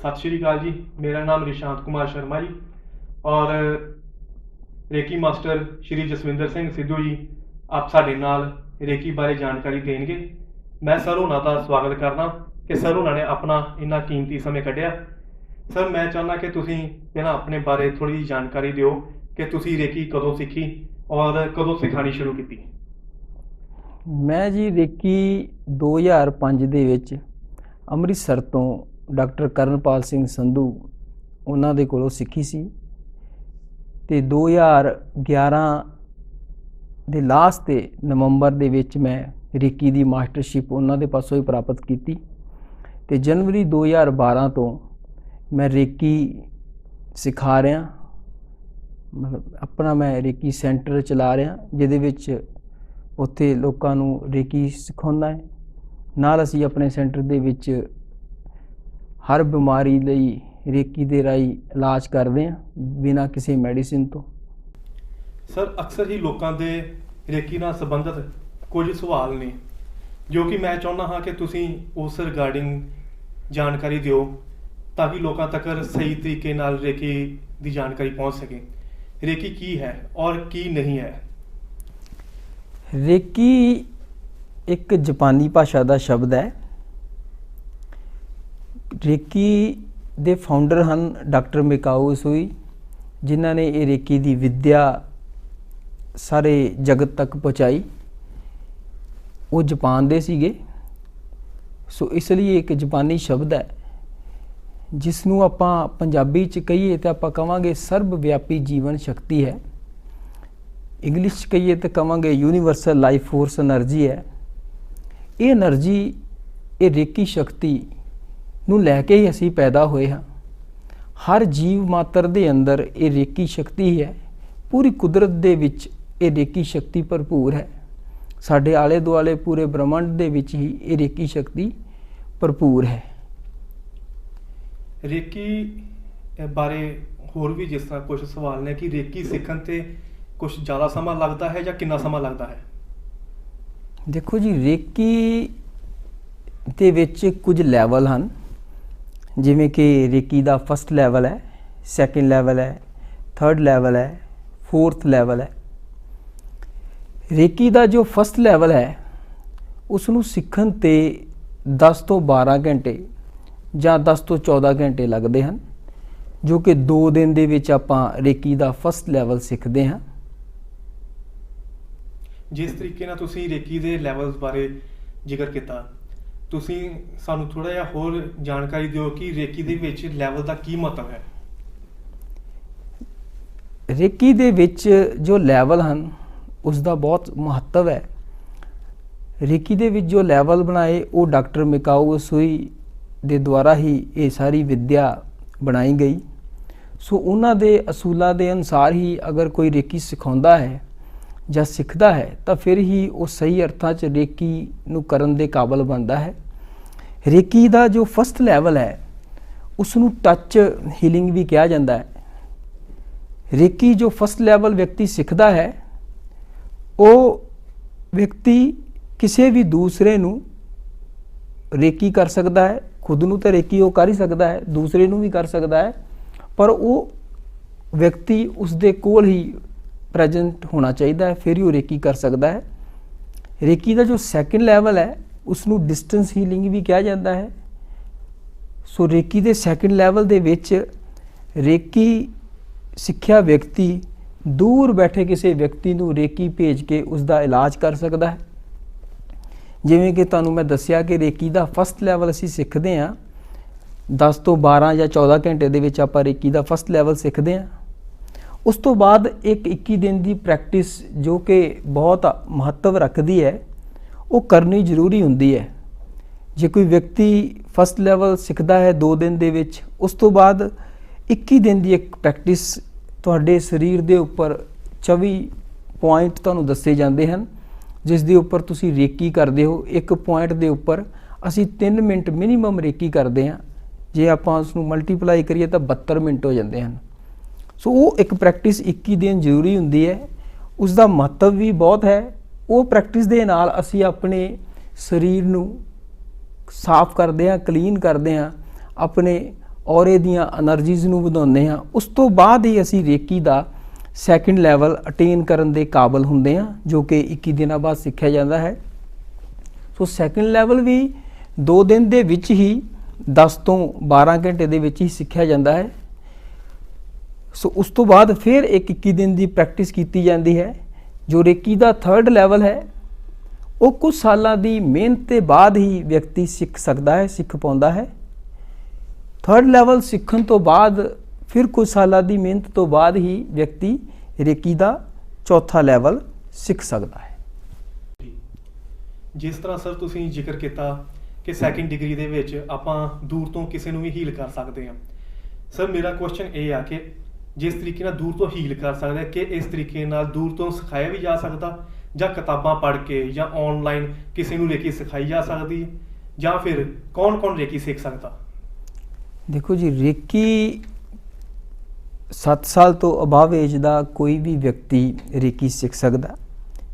सत श्री अकाल जी। मेरा नाम निशांत कुमार शर्मा जी और रेकी मास्टर श्री जसविंदर सिंह सिद्धू जी आप साडे नाल रेकी बारे जानकारी देंगे। मैं सर होना का स्वागत करना कि सर उन्होंने अपना इन्ना कीमती समय कढ़िया। सर मैं चाहना कि तुसीं पहलां अपने बारे थोड़ी जी जानकारी दिओ कि तुसीं रेकी कदों सीखी और कदों सिखानी शुरू की। मैं जी रेकी 2005 ਦੇ ਵਿੱਚ ਅੰਮ੍ਰਿਤਸਰ ਤੋਂ ਡਾਕਟਰ ਕਰਨਪਾਲ ਸਿੰਘ ਸੰਧੂ ਉਹਨਾਂ ਦੇ ਕੋਲੋਂ ਸਿੱਖੀ ਸੀ ਤੇ 2011 ਦੇ ਲਾਸਟ ਤੇ ਨਵੰਬਰ ਦੇ ਵਿੱਚ ਮੈਂ ਰੇਕੀ ਦੀ ਮਾਸਟਰਸ਼ਿਪ ਉਹਨਾਂ ਦੇ ਪਾਸੋਂ ਹੀ ਪ੍ਰਾਪਤ ਕੀਤੀ ਤੇ ਜਨਵਰੀ 2012 ਤੋਂ ਮੈਂ ਰੇਕੀ ਸਿਖਾ ਰਿਹਾ। ਮਤਲਬ ਆਪਣਾ ਮੈਂ ਰੇਕੀ ਸੈਂਟਰ ਚਲਾ ਰਿਹਾ ਜਿਹਦੇ ਵਿੱਚ ਉੱਥੇ ਲੋਕਾਂ ਨੂੰ ਰੇਕੀ ਸਿਖਾਉਂਦਾ ਹੈ। ਨਾਲ ਅਸੀਂ ਆਪਣੇ ਸੈਂਟਰ ਦੇ ਵਿੱਚ ਹਰ ਬਿਮਾਰੀ ਲਈ ਰੇਕੀ ਦੇ ਰਾਹੀਂ ਇਲਾਜ ਕਰਦੇ ਹਾਂ ਬਿਨਾਂ ਕਿਸੇ ਮੈਡੀਸਿਨ ਤੋਂ। ਸਰ ਅਕਸਰ ਹੀ ਲੋਕਾਂ ਦੇ ਰੇਕੀ ਨਾਲ ਸੰਬੰਧਿਤ ਕੁਝ ਸਵਾਲ ਨੇ ਜੋ ਕਿ ਮੈਂ ਚਾਹੁੰਦਾ ਹਾਂ ਕਿ ਤੁਸੀਂ ਉਸ ਰਿਗਾਰਡਿੰਗ ਜਾਣਕਾਰੀ ਦਿਓ ਤਾਂ ਕਿ ਲੋਕਾਂ ਤੱਕ ਸਹੀ ਤਰੀਕੇ ਨਾਲ ਰੇਕੀ ਦੀ ਜਾਣਕਾਰੀ ਪਹੁੰਚ ਸਕੇ। ਰੇਕੀ ਕੀ ਹੈ ਔਰ ਕੀ ਨਹੀਂ ਹੈ? ਰੇਕੀ ਇੱਕ ਜਾਪਾਨੀ ਭਾਸ਼ਾ ਦਾ ਸ਼ਬਦ ਹੈ। ਰੇਕੀ ਦੇ ਫਾਊਂਡਰ ਹਨ ਡਾਕਟਰ ਮਿਕਾਓ ਉਸੂਈ ਜਿਨ੍ਹਾਂ ਨੇ ਇਹ ਰੇਕੀ ਦੀ ਵਿੱਦਿਆ ਸਾਰੇ ਜਗਤ ਤੱਕ ਪਹੁੰਚਾਈ। ਉਹ ਜਾਪਾਨ ਦੇ ਸੀਗੇ ਸੋ ਇਸ ਲਈ ਇੱਕ ਜਾਪਾਨੀ ਸ਼ਬਦ ਹੈ ਜਿਸ ਨੂੰ ਆਪਾਂ ਪੰਜਾਬੀ 'ਚ ਕਹੀਏ ਤਾਂ ਆਪਾਂ ਕਹਾਂਗੇ ਸਰਬ ਵਿਆਪੀ ਜੀਵਨ ਸ਼ਕਤੀ ਹੈ। ਇੰਗਲਿਸ਼ 'ਚ ਕਹੀਏ ਤਾਂ ਕਹਾਂਗੇ ਯੂਨੀਵਰਸਲ ਲਾਈਫ ਫੋਰਸ એનર્ਜੀ ਹੈ। ਇਹ એનર્ਜੀ ਇਹ ਰੇਕੀ ਸ਼ਕਤੀ ਨੂੰ ਲੈ ਕੇ ਹੀ ਅਸੀਂ ਪੈਦਾ ਹੋਏ ਹਾਂ। ਹਰ ਜੀਵ ਮਾਤਰ ਦੇ ਅੰਦਰ ਇਹ ਰੇਕੀ ਸ਼ਕਤੀ ਹੈ। ਪੂਰੀ ਕੁਦਰਤ ਦੇ ਵਿੱਚ ਇਹ ਰੇਕੀ ਸ਼ਕਤੀ ਭਰਪੂਰ ਹੈ। ਸਾਡੇ ਆਲੇ ਦੁਆਲੇ ਪੂਰੇ ਬ੍ਰਹਮੰਡ ਦੇ ਵਿੱਚ ਹੀ ਇਹ ਰੇਕੀ ਸ਼ਕਤੀ ਭਰਪੂਰ ਹੈ। ਰੇਕੀ ਬਾਰੇ ਹੋਰ ਵੀ ਜਿਸ ਤਰ੍ਹਾਂ ਕੁਝ ਸਵਾਲ ਨੇ ਕਿ ਰੇਕੀ ਸਿੱਖਣ ਤੇ ਕੁਝ ਜ਼ਿਆਦਾ ਸਮਾਂ ਲੱਗਦਾ ਹੈ ਜਾਂ ਕਿੰਨਾ ਸਮਾਂ ਲੱਗਦਾ ਹੈ? ਦੇਖੋ ਜੀ ਰੇਕੀ ਦੇ ਵਿੱਚ ਕੁਝ ਲੈਵਲ ਹਨ ਜਿਵੇਂ ਕਿ ਰੇਕੀ ਦਾ ਫਸਟ ਲੈਵਲ ਹੈ, ਸੈਕਿੰਡ ਲੈਵਲ ਹੈ, ਥਰਡ ਲੈਵਲ ਹੈ, ਫੋਰਥ ਲੈਵਲ ਹੈ। ਰੇਕੀ ਦਾ ਜੋ ਫਸਟ ਲੈਵਲ ਹੈ ਉਸ ਨੂੰ ਸਿੱਖਣ ਤੇ 10 ਤੋਂ 12 ਘੰਟੇ ਜਾਂ 10 ਤੋਂ 14 ਘੰਟੇ ਲੱਗਦੇ ਹਨ ਜੋ ਕਿ 2 ਦਿਨ ਦੇ ਵਿੱਚ ਆਪਾਂ ਰੇਕੀ ਦਾ ਫਸਟ ਲੈਵਲ ਸਿੱਖਦੇ ਹਾਂ। ਜਿਸ ਤਰੀਕੇ ਨਾਲ ਤੁਸੀਂ ਰੇਕੀ ਦੇ ਲੈਵਲਸ ਬਾਰੇ ਜ਼ਿਕਰ ਕੀਤਾ ਤੁਸੀਂ ਸਾਨੂੰ ਥੋੜਾ ਜਿਹਾ ਹੋਰ ਜਾਣਕਾਰੀ ਦਿਓ ਕਿ ਰੇਕੀ ਦੇ ਵਿੱਚ ਲੈਵਲ ਦਾ ਕੀ ਮਹੱਤਵ ਹੈ? ਰੇਕੀ ਦੇ ਵਿੱਚ ਜੋ ਲੈਵਲ ਹਨ ਉਸ ਦਾ ਬਹੁਤ ਮਹੱਤਵ ਹੈ। ਰੇਕੀ ਦੇ ਵਿੱਚ ਜੋ ਲੈਵਲ ਬਣਾਏ ਉਹ ਡਾਕਟਰ ਮਿਕਾਓ ਉਸੂਈ ਦੇ ਦੁਆਰਾ ਹੀ ਇਹ ਸਾਰੀ ਵਿੱਦਿਆ ਬਣਾਈ ਗਈ। ਸੋ ਉਹਨਾਂ ਦੇ ਅਸੂਲਾਂ ਦੇ ਅਨੁਸਾਰ ਹੀ ਅਗਰ ਕੋਈ ਰੇਕੀ ਸਿਖਾਉਂਦਾ ਹੈ ਜਾਂ ਸਿੱਖਦਾ ਹੈ ਤਾਂ ਫਿਰ ਹੀ ਉਹ ਸਹੀ ਅਰਥਾਂ 'ਚ ਰੇਕੀ ਨੂੰ ਕਰਨ ਦੇ ਕਾਬਲ ਬਣਦਾ ਹੈ। ਰੇਕੀ ਦਾ ਜੋ ਫਸਟ ਲੈਵਲ ਹੈ ਉਸ ਨੂੰ ਟੱਚ ਹੀਲਿੰਗ ਵੀ ਕਿਹਾ ਜਾਂਦਾ ਹੈ। ਰੇਕੀ ਜੋ ਫਸਟ ਲੈਵਲ ਵਿਅਕਤੀ ਸਿੱਖਦਾ ਹੈ ਉਹ ਵਿਅਕਤੀ ਕਿਸੇ ਵੀ ਦੂਸਰੇ ਨੂੰ ਰੇਕੀ ਕਰ ਸਕਦਾ ਹੈ। ਖੁਦ ਨੂੰ ਤਾਂ ਰੇਕੀ ਉਹ ਕਰ ਹੀ ਸਕਦਾ ਹੈ, ਦੂਸਰੇ ਨੂੰ ਵੀ ਕਰ ਸਕਦਾ ਹੈ, ਪਰ ਉਹ ਵਿਅਕਤੀ ਉਸ ਦੇ ਕੋਲ ਹੀ ਪ੍ਰੈਜੈਂਟ ਹੋਣਾ ਚਾਹੀਦਾ ਹੈ ਫਿਰ ਹੀ ਉਹ ਰੇਕੀ ਕਰ ਸਕਦਾ ਹੈ। ਰੇਕੀ ਦਾ ਜੋ ਸੈਕਿੰਡ ਲੈਵਲ ਹੈ ਉਸ ਨੂੰ ਡਿਸਟੈਂਸ ਹੀਲਿੰਗ ਵੀ ਕਿਹਾ ਜਾਂਦਾ ਹੈ। ਸੋ ਰੇਕੀ ਦੇ ਸੈਕਿੰਡ ਲੈਵਲ ਦੇ ਵਿੱਚ ਰੇਕੀ ਸਿੱਖਿਆ ਵਿਅਕਤੀ ਦੂਰ ਬੈਠੇ ਕਿਸੇ ਵਿਅਕਤੀ ਨੂੰ ਰੇਕੀ ਭੇਜ ਕੇ ਉਸ ਦਾ ਇਲਾਜ ਕਰ ਸਕਦਾ ਹੈ। ਜਿਵੇਂ ਕਿ ਤੁਹਾਨੂੰ ਮੈਂ ਦੱਸਿਆ ਕਿ ਰੇਕੀ ਦਾ ਫਸਟ ਲੈਵਲ ਅਸੀਂ ਸਿੱਖਦੇ ਹਾਂ 10 ਤੋਂ 12 ਜਾਂ 14 ਘੰਟੇ ਦੇ ਵਿੱਚ ਆਪਾਂ ਰੇਕੀ ਦਾ ਫਸਟ ਲੈਵਲ ਸਿੱਖਦੇ ਹਾਂ। ਉਸ ਤੋਂ ਬਾਅਦ ਇੱਕ 21 ਦਿਨ ਦੀ ਪ੍ਰੈਕਟਿਸ ਜੋ ਕਿ ਬਹੁਤ ਮਹੱਤਵ ਰੱਖਦੀ ਹੈ ਉਹ ਕਰਨੀ ਜ਼ਰੂਰੀ ਹੁੰਦੀ ਹੈ। ਜੇ ਕੋਈ ਵਿਅਕਤੀ ਫਸਟ ਲੈਵਲ ਸਿੱਖਦਾ ਹੈ 2 ਦਿਨ ਦੇ ਵਿੱਚ ਉਸ ਤੋਂ ਬਾਅਦ 21 ਦਿਨ ਦੀ ਇੱਕ ਪ੍ਰੈਕਟਿਸ ਤੁਹਾਡੇ ਸਰੀਰ ਦੇ ਉੱਪਰ 24 ਪੁਆਇੰਟ ਤੁਹਾਨੂੰ ਦੱਸੇ ਜਾਂਦੇ ਹਨ ਜਿਸ ਦੇ ਉੱਪਰ ਤੁਸੀਂ ਰੇਕੀ ਕਰਦੇ ਹੋ। ਇੱਕ ਪੁਆਇੰਟ ਦੇ ਉੱਪਰ ਅਸੀਂ 3 ਮਿੰਟ ਮਿਨੀਮਮ ਰੇਕੀ ਕਰਦੇ ਹਾਂ। ਜੇ ਆਪਾਂ ਉਸ ਨੂੰ ਮਲਟੀਪਲਾਈ ਕਰੀਏ ਤਾਂ 72 ਮਿੰਟ ਹੋ ਜਾਂਦੇ ਹਨ। ਸੋ ਉਹ ਇੱਕ ਪ੍ਰੈਕਟਿਸ 21 ਦਿਨ ਜ਼ਰੂਰੀ ਹੁੰਦੀ ਹੈ। ਉਸ ਦਾ ਮਹੱਤਵ ਵੀ ਬਹੁਤ ਹੈ। ਉਹ ਪ੍ਰੈਕਟਿਸ ਦੇ ਨਾਲ ਅਸੀਂ ਆਪਣੇ ਸਰੀਰ ਨੂੰ ਸਾਫ਼ ਕਰਦੇ ਹਾਂ, ਕਲੀਨ ਕਰਦੇ ਹਾਂ, ਆਪਣੇ ਔਰੇ ਦੀਆਂ એનર્ਜੀਜ਼ ਨੂੰ ਵਧਾਉਂਦੇ ਹਾਂ। ਉਸ ਤੋਂ ਬਾਅਦ ਹੀ ਅਸੀਂ ਰੇਕੀ ਦਾ ਸੈਕਿੰਡ ਲੈਵਲ ਅਟੇਨ ਕਰਨ ਦੇ ਕਾਬਲ ਹੁੰਦੇ ਹਾਂ, ਜੋ ਕਿ 21 ਦਿਨਾਂ ਬਾਅਦ ਸਿੱਖਿਆ ਜਾਂਦਾ ਹੈ। ਸੋ ਸੈਕਿੰਡ ਲੈਵਲ ਵੀ 2 ਦਿਨ ਦੇ ਵਿੱਚ ਹੀ 10 ਤੋਂ 12 ਘੰਟੇ ਦੇ ਵਿੱਚ ਹੀ ਸਿੱਖਿਆ ਜਾਂਦਾ ਹੈ। ਸੋ ਉਸ ਤੋਂ ਬਾਅਦ ਫਿਰ ਇੱਕ 21 ਦਿਨ ਦੀ ਪ੍ਰੈਕਟਿਸ ਕੀਤੀ ਜਾਂਦੀ ਹੈ। ਜੋ ਰੇਕੀ ਦਾ ਥਰਡ ਲੈਵਲ ਹੈ ਉਹ ਕੁਝ ਸਾਲਾਂ ਦੀ ਮਿਹਨਤ ਦੇ ਬਾਅਦ ਹੀ ਵਿਅਕਤੀ ਸਿੱਖ ਸਕਦਾ ਹੈ, ਸਿੱਖ ਪਾਉਂਦਾ ਹੈ। ਥਰਡ ਲੈਵਲ ਸਿੱਖਣ ਤੋਂ ਬਾਅਦ ਫਿਰ ਕੁਝ ਸਾਲਾਂ ਦੀ ਮਿਹਨਤ ਤੋਂ ਬਾਅਦ ਹੀ ਵਿਅਕਤੀ ਰੇਕੀ ਦਾ ਚੌਥਾ ਲੈਵਲ ਸਿੱਖ ਸਕਦਾ ਹੈ। ਜਿਸ ਤਰ੍ਹਾਂ ਸਰ ਤੁਸੀਂ ਜ਼ਿਕਰ ਕੀਤਾ ਕਿ ਸੈਕਿੰਡ ਡਿਗਰੀ ਦੇ ਵਿੱਚ ਆਪਾਂ ਦੂਰ ਤੋਂ ਕਿਸੇ ਨੂੰ ਵੀ ਹੀਲ ਕਰ ਸਕਦੇ ਹਾਂ। ਸਰ ਮੇਰਾ ਕੁਐਸਚਨ ਇਹ ਆ ਕਿ ਜਿਸ ਤਰੀਕੇ ਨਾਲ ਦੂਰ ਤੋਂ ਹੀਲ ਕਰ ਸਕਦੇ ਆ, ਕਿ ਇਸ ਤਰੀਕੇ ਨਾਲ ਦੂਰ ਤੋਂ ਸਿਖਾਇਆ ਵੀ ਜਾ ਸਕਦਾ, ਜਾਂ ਕਿਤਾਬਾਂ ਪੜ੍ਹ ਕੇ ਜਾਂ ਆਨਲਾਈਨ ਕਿਸੇ ਨੂੰ ਰੇਕੀ ਸਿਖਾਈ ਜਾ ਸਕਦੀ ਹੈ, ਜਾਂ ਫਿਰ ਕੌਣ ਰੇਕੀ ਸਿੱਖ ਸਕਦਾ? ਦੇਖੋ ਜੀ, ਰੇਕੀ 7 ਸਾਲ ਤੋਂ ਅਬਾਵ ਏਜ ਦਾ ਕੋਈ ਵੀ ਵਿਅਕਤੀ ਰੇਕੀ ਸਿੱਖ ਸਕਦਾ,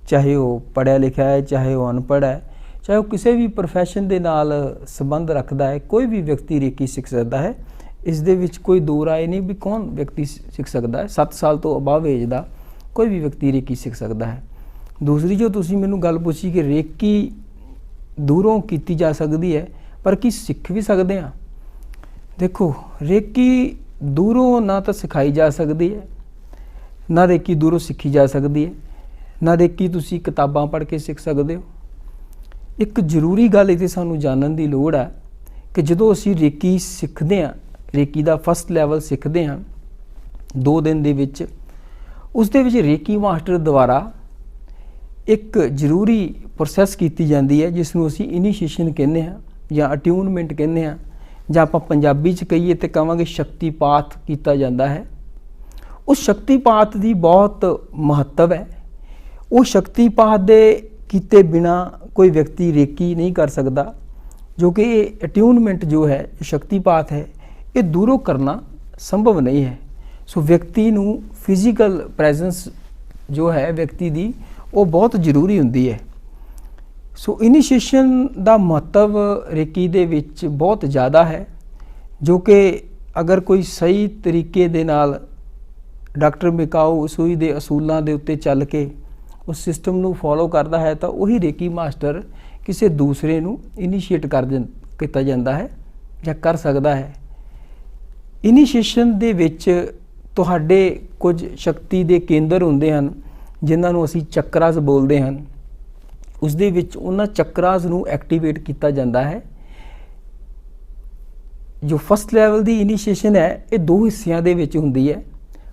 ਚਾਹੇ ਉਹ ਪੜ੍ਹਿਆ ਲਿਖਿਆ ਹੈ, ਚਾਹੇ ਉਹ ਅਨਪੜ੍ਹ ਹੈ, ਚਾਹੇ ਉਹ ਕਿਸੇ ਵੀ ਪ੍ਰੋਫੈਸ਼ਨ ਦੇ ਨਾਲ ਸੰਬੰਧ ਰੱਖਦਾ ਹੈ, ਕੋਈ ਵੀ ਵਿਅਕਤੀ ਰੇਕੀ ਸਿੱਖ ਸਕਦਾ ਹੈ। ਇਸ ਦੇ ਵਿੱਚ ਕੋਈ ਦੋ ਰਾਏ ਨਹੀਂ ਵੀ ਕੌਣ ਵਿਅਕਤੀ ਸਿੱਖ ਸਕਦਾ ਹੈ। 7 ਸਾਲ ਤੋਂ ਅਬਾਵ ਏਜ ਦਾ ਕੋਈ ਵੀ ਵਿਅਕਤੀ ਰੇਕੀ ਸਿੱਖ ਸਕਦਾ ਹੈ। ਦੂਸਰੀ ਜੋ ਤੁਸੀਂ ਮੈਨੂੰ ਗੱਲ ਪੁੱਛੀ ਕਿ ਰੇਕੀ ਦੂਰੋਂ ਕੀਤੀ ਜਾ ਸਕਦੀ ਹੈ, ਪਰ ਕੀ ਸਿੱਖ ਵੀ ਸਕਦੇ ਹਾਂ? ਦੇਖੋ, ਰੇਕੀ ਦੂਰੋਂ ਨਾ ਤਾਂ ਸਿਖਾਈ ਜਾ ਸਕਦੀ ਹੈ, ਨਾ ਰੇਕੀ ਦੂਰੋਂ ਸਿੱਖੀ ਜਾ ਸਕਦੀ ਹੈ, ਨਾ ਰੇਕੀ ਤੁਸੀਂ ਕਿਤਾਬਾਂ ਪੜ੍ਹ ਕੇ ਸਿੱਖ ਸਕਦੇ ਹੋ। ਇੱਕ ਜ਼ਰੂਰੀ ਗੱਲ ਇਹ ਸਾਨੂੰ ਜਾਣਨ ਦੀ ਲੋੜ ਹੈ ਕਿ ਜਦੋਂ ਅਸੀਂ ਰੇਕੀ ਸਿੱਖਦੇ ਹਾਂ, ਰੇਕੀ ਦਾ ਫਸਟ ਲੈਵਲ ਸਿੱਖਦੇ ਹਾਂ 2 ਦਿਨ ਦੇ ਵਿੱਚ, ਉਸ ਦੇ ਵਿੱਚ ਰੇਕੀ ਮਾਸਟਰ ਦੁਆਰਾ ਇੱਕ ਜ਼ਰੂਰੀ ਪ੍ਰੋਸੈਸ ਕੀਤੀ ਜਾਂਦੀ ਹੈ ਜਿਸ ਨੂੰ ਅਸੀਂ ਇਨੀਸ਼ੀਏਸ਼ਨ ਕਹਿੰਦੇ ਹਾਂ ਜਾਂ ਅਟਿਊਨਮੈਂਟ ਕਹਿੰਦੇ ਹਾਂ, ਜਾਂ ਆਪਾਂ ਪੰਜਾਬੀ 'ਚ ਕਹੀਏ ਤੇ ਕਹਾਂਗੇ ਸ਼ਕਤੀਪਾਤ ਕੀਤਾ ਜਾਂਦਾ ਹੈ। ਉਸ ਸ਼ਕਤੀਪਾਤ ਦੀ ਬਹੁਤ ਮਹੱਤਵ ਹੈ। ਉਹ ਸ਼ਕਤੀਪਾਤ ਦੇ ਕੀਤੇ ਬਿਨਾ ਕੋਈ ਵਿਅਕਤੀ ਰੇਕੀ ਨਹੀਂ ਕਰ ਸਕਦਾ, ਜੋ ਕਿ ਇਹ ਅਟਿਊਨਮੈਂਟ ਜੋ ਹੈ, ਸ਼ਕਤੀਪਾਤ ਹੈ, ਇਹ ਦੂਰੋਂ ਕਰਨਾ ਸੰਭਵ ਨਹੀਂ ਹੈ। ਸੋ ਵਿਅਕਤੀ ਨੂੰ ਫਿਜ਼ੀਕਲ ਪ੍ਰੈਜ਼ੈਂਸ ਜੋ ਹੈ ਵਿਅਕਤੀ ਦੀ, ਉਹ ਬਹੁਤ ਜ਼ਰੂਰੀ ਹੁੰਦੀ ਹੈ। ਸੋ ਇਨੀਸ਼ੀਏਸ਼ਨ ਦਾ ਮਹੱਤਵ ਰੇਕੀ ਦੇ ਵਿੱਚ ਬਹੁਤ ਜ਼ਿਆਦਾ ਹੈ, ਜੋ ਕਿ ਅਗਰ ਕੋਈ ਸਹੀ ਤਰੀਕੇ ਦੇ ਨਾਲ ਡਾਕਟਰ ਮਿਕਾਓ ਉਸੂਈ ਦੇ ਅਸੂਲਾਂ ਦੇ ਉੱਤੇ ਚੱਲ ਕੇ ਉਸ ਸਿਸਟਮ ਨੂੰ ਫੋਲੋ ਕਰਦਾ ਹੈ ਤਾਂ ਉਹੀ ਰੇਕੀ ਮਾਸਟਰ ਕਿਸੇ ਦੂਸਰੇ ਨੂੰ ਇਨੀਸ਼ੀਏਟ ਕੀਤਾ ਜਾਂਦਾ ਹੈ ਜਾਂ ਕਰ ਸਕਦਾ ਹੈ। ਇਨੀਸ਼ੀਏਸ਼ਨ ਦੇ ਵਿੱਚ ਤੁਹਾਡੇ ਕੁਝ ਸ਼ਕਤੀ ਦੇ ਕੇਂਦਰ ਹੁੰਦੇ ਹਨ ਜਿਨ੍ਹਾਂ ਨੂੰ ਅਸੀਂ ਚੱਕਰਾਸ ਬੋਲਦੇ ਹਨ। ਉਸ ਦੇ ਵਿੱਚ ਉਹਨਾਂ ਚੱਕਰਾਸ ਨੂੰ ਐਕਟੀਵੇਟ ਕੀਤਾ ਜਾਂਦਾ ਹੈ। ਜੋ ਫਸਟ ਲੈਵਲ ਦੀ ਇਨੀਸ਼ੀਏਸ਼ਨ ਹੈ ਇਹ 2 ਹਿੱਸਿਆਂ ਦੇ ਵਿੱਚ ਹੁੰਦੀ ਹੈ।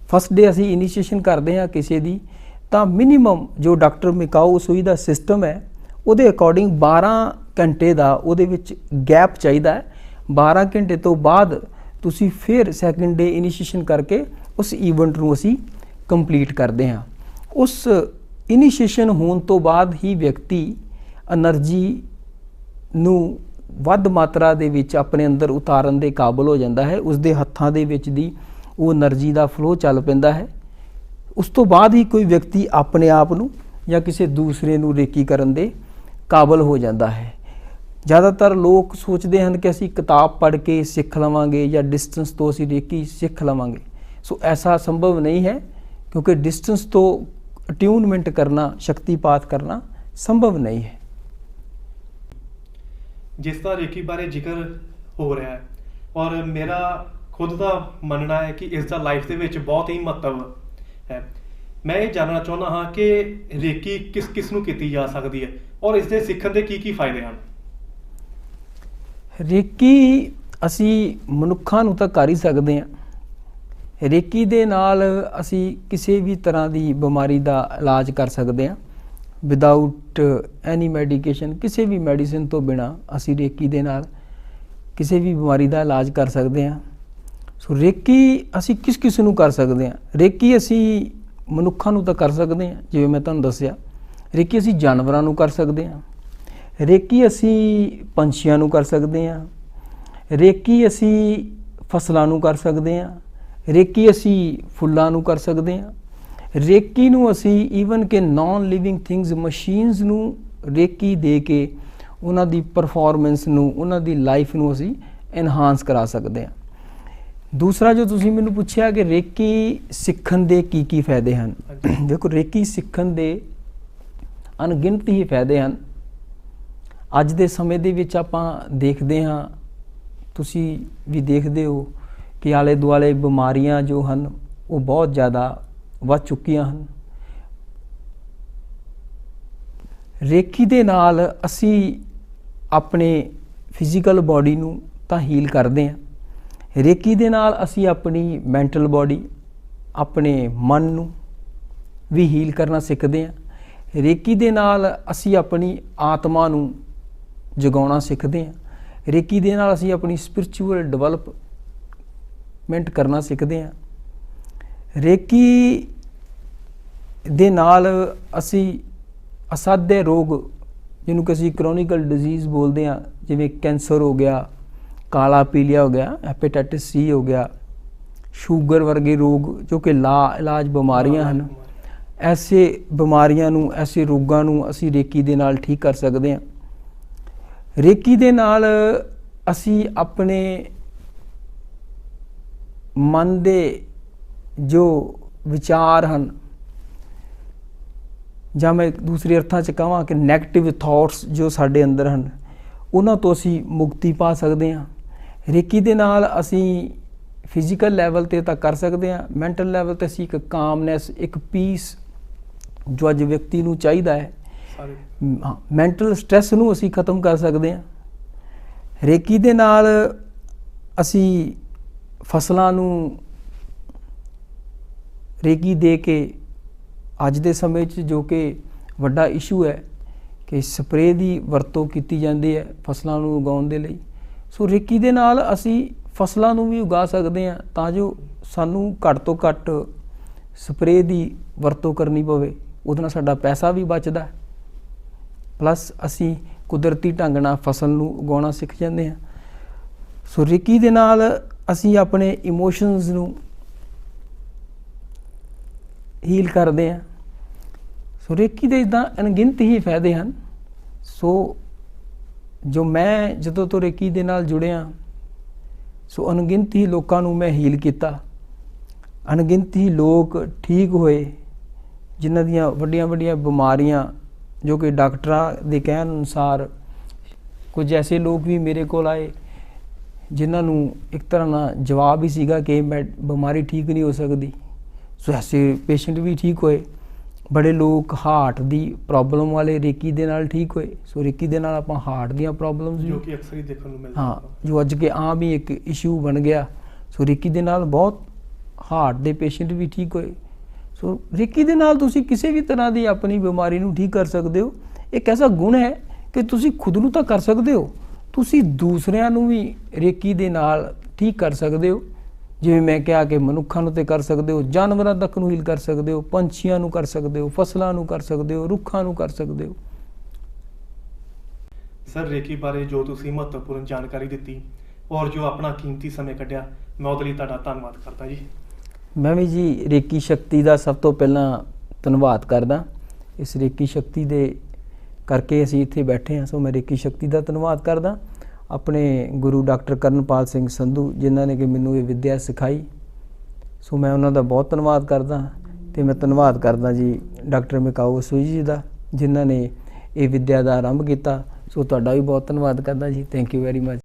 ਫਸਟ ਡੇ ਅਸੀਂ ਇਨੀਸ਼ੀਏਸ਼ਨ ਕਰਦੇ ਹਾਂ ਕਿਸੇ ਦੀ, ਤਾਂ ਮਿਨੀਮਮ ਜੋ ਡਾਕਟਰ ਮਿਕਾਓ ਉਸੂਈ ਦਾ ਸਿਸਟਮ ਹੈ ਉਹਦੇ ਅਕੋਰਡਿੰਗ 12 ਘੰਟੇ ਦਾ ਉਹਦੇ ਵਿੱਚ ਗੈਪ ਚਾਹੀਦਾ ਹੈ। 12 ਘੰਟੇ ਤੋਂ ਬਾਅਦ ਤੁਸੀਂ ਫਿਰ ਸੈਕਿੰਡ ਡੇ ਇਨੀਸ਼ੀਏਸ਼ਨ ਕਰਕੇ ਉਸ ਈਵੈਂਟ ਨੂੰ ਅਸੀਂ ਕੰਪਲੀਟ ਕਰਦੇ ਹਾਂ। ਉਸ ਇਨੀਸ਼ੀਏਸ਼ਨ ਹੋਣ ਤੋਂ ਬਾਅਦ ਹੀ ਵਿਅਕਤੀ એનર્ਜੀ ਨੂੰ ਵੱਧ ਮਾਤਰਾ ਦੇ ਵਿੱਚ ਆਪਣੇ ਅੰਦਰ ਉਤਾਰਨ ਦੇ ਕਾਬਲ ਹੋ ਜਾਂਦਾ ਹੈ। ਉਸ ਦੇ ਹੱਥਾਂ ਦੇ ਵਿੱਚ ਦੀ ਉਹ એનર્ਜੀ ਦਾ ਫਲੋ ਚੱਲ ਪੈਂਦਾ ਹੈ। ਉਸ ਤੋਂ ਬਾਅਦ ਹੀ ਕੋਈ ਵਿਅਕਤੀ ਆਪਣੇ ਆਪ ਨੂੰ ਜਾਂ ਕਿਸੇ ਦੂਸਰੇ ਨੂੰ ਰੇਕੀ ਕਰਨ ਦੇ ਕਾਬਲ ਹੋ ਜਾਂਦਾ ਹੈ। ਜ਼ਿਆਦਾਤਰ ਲੋਕ ਸੋਚਦੇ ਹਨ ਕਿ ਅਸੀਂ ਕਿਤਾਬ ਪੜ੍ਹ ਕੇ ਸਿੱਖ ਲਵਾਂਗੇ ਜਾਂ ਡਿਸਟੈਂਸ ਤੋਂ ਅਸੀਂ ਰੇਕੀ ਸਿੱਖ ਲਵਾਂਗੇ। ਸੋ ਐਸਾ ਸੰਭਵ ਨਹੀਂ ਹੈ, ਕਿਉਂਕਿ ਡਿਸਟੈਂਸ ਤੋਂ ਅਟਿਊਨਮੈਂਟ ਕਰਨਾ, ਸ਼ਕਤੀਪਾਤ ਕਰਨਾ ਸੰਭਵ ਨਹੀਂ ਹੈ। ਜਿਸ ਤਰ੍ਹਾਂ ਰੇਕੀ ਬਾਰੇ ਜ਼ਿਕਰ ਹੋ ਰਿਹਾ ਹੈ, ਔਰ ਮੇਰਾ ਖੁਦ ਦਾ ਮੰਨਣਾ ਹੈ ਕਿ ਇਸ ਦਾ ਲਾਈਫ ਦੇ ਵਿੱਚ ਬਹੁਤ ਹੀ ਮਹੱਤਵ ਹੈ। ਮੈਂ ਇਹ ਜਾਣਨਾ ਚਾਹੁੰਦਾ ਹਾਂ ਕਿ ਰੇਕੀ ਕਿਸ ਨੂੰ ਕੀਤੀ ਜਾ ਸਕਦੀ ਹੈ ਔਰ ਇਸ ਦੇ ਸਿੱਖਣ ਦੇ ਕੀ ਫਾਇਦੇ ਹਨ? ਰੇਕੀ ਅਸੀਂ ਮਨੁੱਖਾਂ ਨੂੰ ਤਾਂ ਕਰ ਹੀ ਸਕਦੇ ਹਾਂ। ਰੇਕੀ ਦੇ ਨਾਲ ਅਸੀਂ ਕਿਸੇ ਵੀ ਤਰ੍ਹਾਂ ਦੀ ਬਿਮਾਰੀ ਦਾ ਇਲਾਜ ਕਰ ਸਕਦੇ ਹਾਂ ਵਿਦਆਊਟ ਐਨੀ ਮੈਡੀਕੇਸ਼ਨ। ਕਿਸੇ ਵੀ ਮੈਡੀਸਿਨ ਤੋਂ ਬਿਨਾਂ ਅਸੀਂ ਰੇਕੀ ਦੇ ਨਾਲ ਕਿਸੇ ਵੀ ਬਿਮਾਰੀ ਦਾ ਇਲਾਜ ਕਰ ਸਕਦੇ ਹਾਂ। ਸੋ ਰੇਕੀ ਅਸੀਂ ਕਿਸ ਨੂੰ ਕਰ ਸਕਦੇ ਹਾਂ? ਰੇਕੀ ਅਸੀਂ ਮਨੁੱਖਾਂ ਨੂੰ ਤਾਂ ਕਰ ਸਕਦੇ ਹਾਂ, ਜਿਵੇਂ ਮੈਂ ਤੁਹਾਨੂੰ ਦੱਸਿਆ। ਰੇਕੀ ਅਸੀਂ ਜਾਨਵਰਾਂ ਨੂੰ ਕਰ ਸਕਦੇ ਹਾਂ। ਰੇਕੀ ਅਸੀਂ ਪੰਛੀਆਂ ਨੂੰ ਕਰ ਸਕਦੇ ਹਾਂ। ਰੇਕੀ ਅਸੀਂ ਫਸਲਾਂ ਨੂੰ ਕਰ ਸਕਦੇ ਹਾਂ। ਰੇਕੀ ਅਸੀਂ ਫੁੱਲਾਂ ਨੂੰ ਕਰ ਸਕਦੇ ਹਾਂ। ਰੇਕੀ ਨੂੰ ਅਸੀਂ ਈਵਨ ਕਿ ਨਾਨ ਲਿਵਿੰਗ ਥਿੰਗਸ, ਮਸ਼ੀਨਸ ਨੂੰ ਰੇਕੀ ਦੇ ਕੇ ਉਹਨਾਂ ਦੀ ਪਰਫਾਰਮੈਂਸ ਨੂੰ, ਉਹਨਾਂ ਦੀ ਲਾਈਫ ਨੂੰ ਅਸੀਂ ਐਨਹਾਂਸ ਕਰਾ ਸਕਦੇ ਹਾਂ। ਦੂਸਰਾ ਜੋ ਤੁਸੀਂ ਮੈਨੂੰ ਪੁੱਛਿਆ ਕਿ ਰੇਕੀ ਸਿੱਖਣ ਦੇ ਕੀ ਫਾਇਦੇ ਹਨ। ਹਾਂਜੀ। ਦੇਖੋ, ਰੇਕੀ ਸਿੱਖਣ ਦੇ ਅਣਗਿਣਤ ਹੀ ਫਾਇਦੇ ਹਨ। ਅੱਜ ਦੇ ਸਮੇਂ ਦੇ ਵਿੱਚ ਆਪਾਂ ਦੇਖਦੇ ਹਾਂ, ਤੁਸੀਂ ਵੀ ਦੇਖਦੇ ਹੋ ਕਿ ਆਲੇ ਦੁਆਲੇ ਬਿਮਾਰੀਆਂ ਜੋ ਹਨ ਉਹ ਬਹੁਤ ਜ਼ਿਆਦਾ ਵੱਧ ਚੁੱਕੀਆਂ ਹਨ। ਰੇਕੀ ਦੇ ਨਾਲ ਅਸੀਂ ਆਪਣੇ ਫਿਜ਼ੀਕਲ ਬਾਡੀ ਨੂੰ ਤਾਂ ਹੀਲ ਕਰਦੇ ਹਾਂ, ਰੇਕੀ ਦੇ ਨਾਲ ਅਸੀਂ ਆਪਣੀ ਮੈਂਟਲ ਬਾਡੀ, ਆਪਣੇ ਮਨ ਨੂੰ ਵੀ ਹੀਲ ਕਰਨਾ ਸਿੱਖਦੇ ਹਾਂ। ਰੇਕੀ ਦੇ ਨਾਲ ਅਸੀਂ ਆਪਣੀ ਆਤਮਾ ਨੂੰ ਜਗਾਉਣਾ ਸਿੱਖਦੇ ਹਾਂ। ਰੇਕੀ ਦੇ ਨਾਲ ਅਸੀਂ ਆਪਣੀ ਸਪਿਰਚੁਅਲ ਡਿਵੈਲਪਮੈਂਟ ਕਰਨਾ ਸਿੱਖਦੇ ਹਾਂ। ਰੇਕੀ ਦੇ ਨਾਲ ਅਸੀਂ ਅਸਾਧਿਆ ਰੋਗ, ਜਿਹਨੂੰ ਕਿ ਅਸੀਂ ਕ੍ਰੋਨਿਕਲ ਡਿਜ਼ੀਜ਼ ਬੋਲਦੇ ਹਾਂ, ਜਿਵੇਂ ਕੈਂਸਰ ਹੋ ਗਿਆ, ਕਾਲਾ ਪੀਲੀਆ ਹੋ ਗਿਆ, ਹੈਪੇਟਾਈਟਿਸ ਸੀ ਹੋ ਗਿਆ, ਸ਼ੂਗਰ ਵਰਗੇ ਰੋਗ ਜੋ ਕਿ ਇਲਾਜ ਬਿਮਾਰੀਆਂ ਹਨ, ਐਸੇ ਬਿਮਾਰੀਆਂ ਨੂੰ, ਐਸੇ ਰੋਗਾਂ ਨੂੰ ਅਸੀਂ ਰੇਕੀ ਦੇ ਨਾਲ ਠੀਕ ਕਰ ਸਕਦੇ ਹਾਂ। ਰੇਕੀ ਦੇ ਨਾਲ ਅਸੀਂ ਆਪਣੇ ਮਨ ਦੇ ਜੋ ਵਿਚਾਰ ਹਨ, ਜਾਂ ਮੈਂ ਦੂਸਰੇ ਅਰਥਾਂ 'ਚ ਕਹਾਂ ਕਿ ਨੈਗੇਟਿਵ ਥਾਟਸ ਜੋ ਸਾਡੇ ਅੰਦਰ ਹਨ, ਉਹਨਾਂ ਤੋਂ ਅਸੀਂ ਮੁਕਤੀ ਪਾ ਸਕਦੇ ਹਾਂ। ਰੇਕੀ ਦੇ ਨਾਲ ਅਸੀਂ ਫਿਜ਼ੀਕਲ ਲੈਵਲ 'ਤੇ ਤਾਂ ਕਰ ਸਕਦੇ ਹਾਂ, ਮੈਂਟਲ ਲੈਵਲ 'ਤੇ ਅਸੀਂ ਇੱਕ ਕਾਮਨੈਸ, ਇੱਕ ਪੀਸ ਜੋ ਅੱਜ ਵਿਅਕਤੀ ਨੂੰ ਚਾਹੀਦਾ ਹੈ, ਮੈਂਟਲ ਸਟ੍ਰੈਸ ਨੂੰ ਅਸੀਂ ਖਤਮ ਕਰ ਸਕਦੇ ਹਾਂ। ਰੇਕੀ ਦੇ ਨਾਲ ਅਸੀਂ ਫਸਲਾਂ ਨੂੰ ਰੇਕੀ ਦੇ ਕੇ, ਅੱਜ ਦੇ ਸਮੇਂ 'ਚ ਜੋ ਕਿ ਵੱਡਾ ਇਸ਼ੂ ਹੈ ਕਿ ਸਪਰੇਅ ਦੀ ਵਰਤੋਂ ਕੀਤੀ ਜਾਂਦੀ ਹੈ ਫਸਲਾਂ ਨੂੰ ਉਗਾਉਣ ਦੇ ਲਈ, ਸੋ ਰੇਕੀ ਦੇ ਨਾਲ ਅਸੀਂ ਫਸਲਾਂ ਨੂੰ ਵੀ ਉਗਾ ਸਕਦੇ ਹਾਂ ਤਾਂ ਜੋ ਸਾਨੂੰ ਘੱਟ ਤੋਂ ਘੱਟ ਸਪਰੇਅ ਦੀ ਵਰਤੋਂ ਕਰਨੀ ਪਵੇ। ਉਹਦੇ ਨਾਲ ਸਾਡਾ ਪੈਸਾ ਵੀ ਬਚਦਾ, ਪਲੱਸ ਅਸੀਂ ਕੁਦਰਤੀ ਢੰਗ ਨਾਲ ਫਸਲ ਨੂੰ ਉਗਾਉਣਾ ਸਿੱਖ ਜਾਂਦੇ ਹਾਂ। ਸੋ ਰੇਕੀ ਦੇ ਨਾਲ ਅਸੀਂ ਆਪਣੇ ਇਮੋਸ਼ਨਸ ਨੂੰ ਹੀਲ ਕਰਦੇ ਹਾਂ। ਸੋ ਰੇਕੀ ਦੇ ਇੱਦਾਂ ਅਣਗਿਣਤ ਹੀ ਫਾਇਦੇ ਹਨ। ਸੋ ਜੋ ਮੈਂ ਜਦੋਂ ਤੋਂ ਰੇਕੀ ਦੇ ਨਾਲ ਜੁੜਿਆ, ਸੋ ਅਣਗਿਣਤ ਹੀ ਲੋਕਾਂ ਨੂੰ ਮੈਂ ਹੀਲ ਕੀਤਾ, ਅਣਗਿਣਤ ਹੀ ਲੋਕ ਠੀਕ ਹੋਏ, ਜਿਨ੍ਹਾਂ ਦੀਆਂ ਵੱਡੀਆਂ ਵੱਡੀਆਂ ਬਿਮਾਰੀਆਂ ਜੋ ਕਿ ਡਾਕਟਰਾਂ ਦੇ ਕਹਿਣ ਅਨੁਸਾਰ, ਕੁਝ ਐਸੇ ਲੋਕ ਵੀ ਮੇਰੇ ਕੋਲ ਆਏ ਜਿਨ੍ਹਾਂ ਨੂੰ ਇੱਕ ਤਰ੍ਹਾਂ ਨਾਲ ਜਵਾਬ ਹੀ ਸੀਗਾ ਕਿ ਬਿਮਾਰੀ ਠੀਕ ਨਹੀਂ ਹੋ ਸਕਦੀ। ਸੋ ਐਸੇ ਪੇਸ਼ੈਂਟ ਵੀ ਠੀਕ ਹੋਏ। ਬੜੇ ਲੋਕ ਹਾਰਟ ਦੀ ਪ੍ਰੋਬਲਮ ਵਾਲੇ ਰੇਕੀ ਦੇ ਨਾਲ ਠੀਕ ਹੋਏ। ਸੋ ਰੇਕੀ ਦੇ ਨਾਲ ਆਪਾਂ ਹਾਰਟ ਦੀਆਂ ਪ੍ਰੋਬਲਮਸ ਜੋ ਕਿ ਅਕਸਰ ਹੀ ਦੇਖਣ ਨੂੰ ਮਿਲਦਾ, ਹਾਂ, ਜੋ ਅੱਜ ਕੇ ਆਮ ਹੀ ਇੱਕ ਇਸ਼ੂ ਬਣ ਗਿਆ। ਸੋ ਰੇਕੀ ਦੇ ਨਾਲ ਬਹੁਤ ਹਾਰਟ ਦੇ ਪੇਸ਼ੈਂਟ ਵੀ ਠੀਕ ਹੋਏ। ਸੋ ਰੇਕੀ ਦੇ ਨਾਲ ਤੁਸੀਂ ਕਿਸੇ ਵੀ ਤਰ੍ਹਾਂ ਦੀ ਆਪਣੀ ਬਿਮਾਰੀ ਨੂੰ ਠੀਕ ਕਰ ਸਕਦੇ ਹੋ। ਇੱਕ ਐਸਾ ਗੁਣ ਹੈ ਕਿ ਤੁਸੀਂ ਖੁਦ ਨੂੰ ਤਾਂ ਕਰ ਸਕਦੇ ਹੋ, ਤੁਸੀਂ ਦੂਸਰਿਆਂ ਨੂੰ ਵੀ ਰੇਕੀ ਦੇ ਨਾਲ ਠੀਕ ਕਰ ਸਕਦੇ ਹੋ। ਜਿਵੇਂ ਮੈਂ ਕਿਹਾ ਕਿ ਮਨੁੱਖਾਂ ਨੂੰ ਤੇ ਕਰ ਸਕਦੇ ਹੋ, ਜਾਨਵਰਾਂ ਤੱਕ ਨੂੰ ਹੀਲ ਕਰ ਸਕਦੇ ਹੋ, ਪੰਛੀਆਂ ਨੂੰ ਕਰ ਸਕਦੇ ਹੋ, ਫਸਲਾਂ ਨੂੰ ਕਰ ਸਕਦੇ ਹੋ, ਰੁੱਖਾਂ ਨੂੰ ਕਰ ਸਕਦੇ ਹੋ। ਸਰ, ਰੇਕੀ ਬਾਰੇ ਜੋ ਤੁਸੀਂ ਮਹੱਤਵਪੂਰਨ ਜਾਣਕਾਰੀ ਦਿੱਤੀ ਔਰ ਜੋ ਆਪਣਾ ਕੀਮਤੀ ਸਮੇਂ ਕੱਢਿਆ, ਮੈਂ ਉਹਦੇ ਲਈ ਤੁਹਾਡਾ ਧੰਨਵਾਦ ਕਰਦਾ ਜੀ। ਮੈਂ ਵੀ ਜੀ ਰੇਕੀ ਸ਼ਕਤੀ ਦਾ ਸਭ ਤੋਂ ਪਹਿਲਾਂ ਧੰਨਵਾਦ ਕਰਦਾ। ਇਸ ਰੇਕੀ ਸ਼ਕਤੀ ਦੇ ਕਰਕੇ ਅਸੀਂ ਇੱਥੇ ਬੈਠੇ ਹਾਂ। ਸੋ ਮੈਂ ਰੇਕੀ ਸ਼ਕਤੀ ਦਾ ਧੰਨਵਾਦ ਕਰਦਾ, ਆਪਣੇ ਗੁਰੂ ਡਾਕਟਰ ਕਰਨਪਾਲ ਸਿੰਘ ਸੰਧੂ ਜਿਨ੍ਹਾਂ ਨੇ ਕਿ ਮੈਨੂੰ ਇਹ ਵਿੱਦਿਆ ਸਿਖਾਈ। ਸੋ ਮੈਂ ਉਹਨਾਂ ਦਾ ਬਹੁਤ ਧੰਨਵਾਦ ਕਰਦਾ। ਅਤੇ ਮੈਂ ਧੰਨਵਾਦ ਕਰਦਾ ਜੀ ਡਾਕਟਰ ਮਿਕਾਓ ਸੂਈ ਜੀ ਦਾ, ਜਿਨ੍ਹਾਂ ਨੇ ਇਹ ਵਿੱਦਿਆ ਦਾ ਆਰੰਭ ਕੀਤਾ। ਸੋ ਤੁਹਾਡਾ ਵੀ ਬਹੁਤ ਧੰਨਵਾਦ ਕਰਦਾ ਜੀ। Thank you very much.